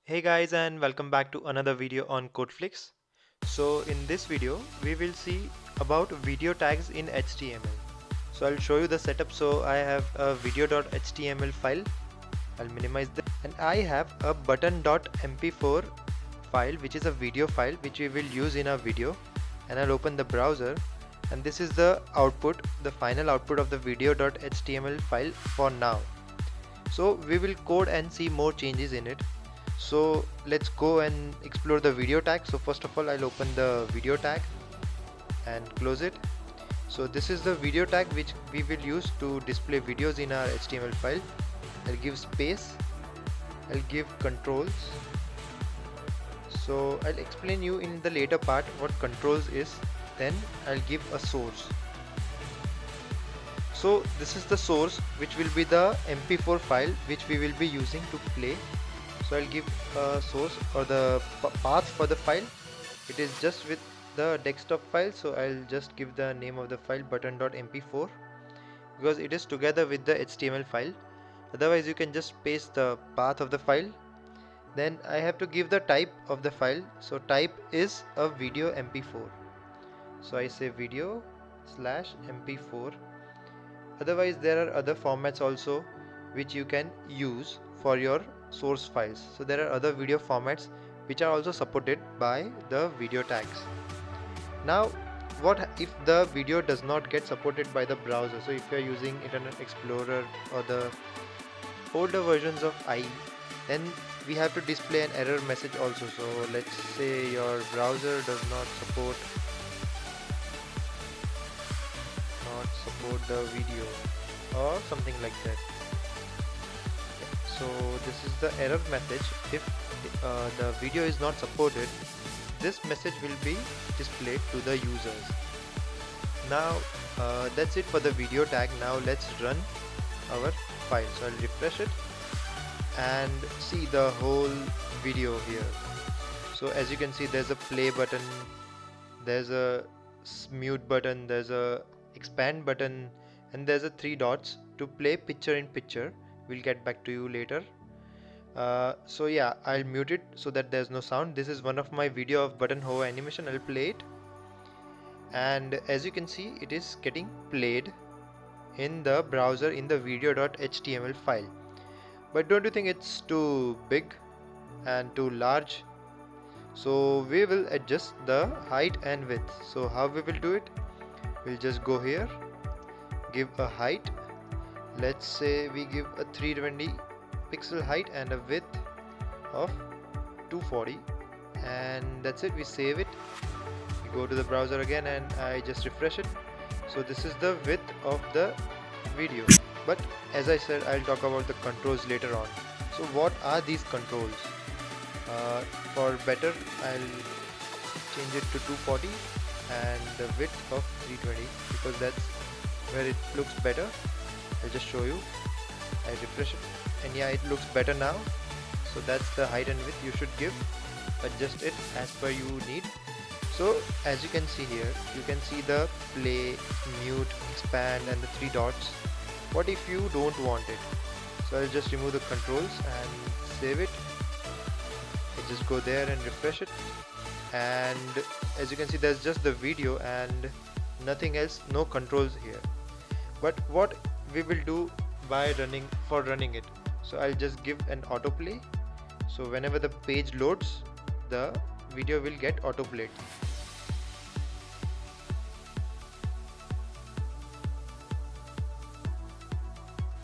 Hey guys, and welcome back to another video on CodeFlix. So in this video we will see about video tags in HTML. So I'll show you the setup. So I have a video.html file. I'll minimize this, and I have a button.mp4 file, which is a video file which we will use in our video. And I'll open the browser, and this is the output, the final output of the video.html file for now. So we will code and see more changes in it. So let's go and explore the video tag. So first of all, I'll open the video tag and close it. So this is the video tag which we will use to display videos in our HTML file. I'll give space, I'll give controls. So I'll explain you in the later part what controls is, then I'll give a source. So this is the source, which will be the mp4 file which we will be using to play. So I'll give a source or the path for the file. It is just with the desktop file, so I'll just give the name of the file button.mp4 because it is together with the HTML file. Otherwise you can just paste the path of the file. Then I have to give the type of the file. So type is a video mp4. So I say video slash mp4. Otherwise there are other formats also which you can use for your source files. So there are other video formats which are also supported by the video tags. Now what if the video does not get supported by the browser? So if you are using Internet Explorer or the older versions of IE, then we have to display an error message also. So let's say your browser does not support the video or something like that. So this is the error message. If the video is not supported, this message will be displayed to the users. Now that's it for the video tag. Now let's run our file. So I'll refresh it and see the whole video here. So as you can see, there's a play button, there's a mute button, there's a expand button, and there's a 3 dots to play picture in picture. We'll get back to you later. So yeah, I'll mute it so that there's no sound. This is one of my video of button hover animation. I'll play it, and as you can see, it is getting played in the browser in the video.html file. But don't you think it's too big and too large? So we will adjust the height and width. So how we will do it? We'll just go here, give a height. Let's say we give a 320 pixel height and a width of 240, and that's it. We save it, we go to the browser again, and I just refresh it. So this is the width of the video. But as I said, I'll talk about the controls later on. So what are these controls? For better, I'll change it to 240 and the width of 320 because that's where it looks better. I'll just show you. I refresh it, and yeah, it looks better now. So that's the height and width you should give. Adjust it as per you need. So as you can see here, you can see the play, mute, expand, and the 3 dots. What if you don't want it? So I'll just remove the controls and save it. I just go there and refresh it, and as you can see, there's just the video and nothing else, no controls here. But what we will do by running it, so I'll just give an autoplay. So whenever the page loads, the video will get autoplayed.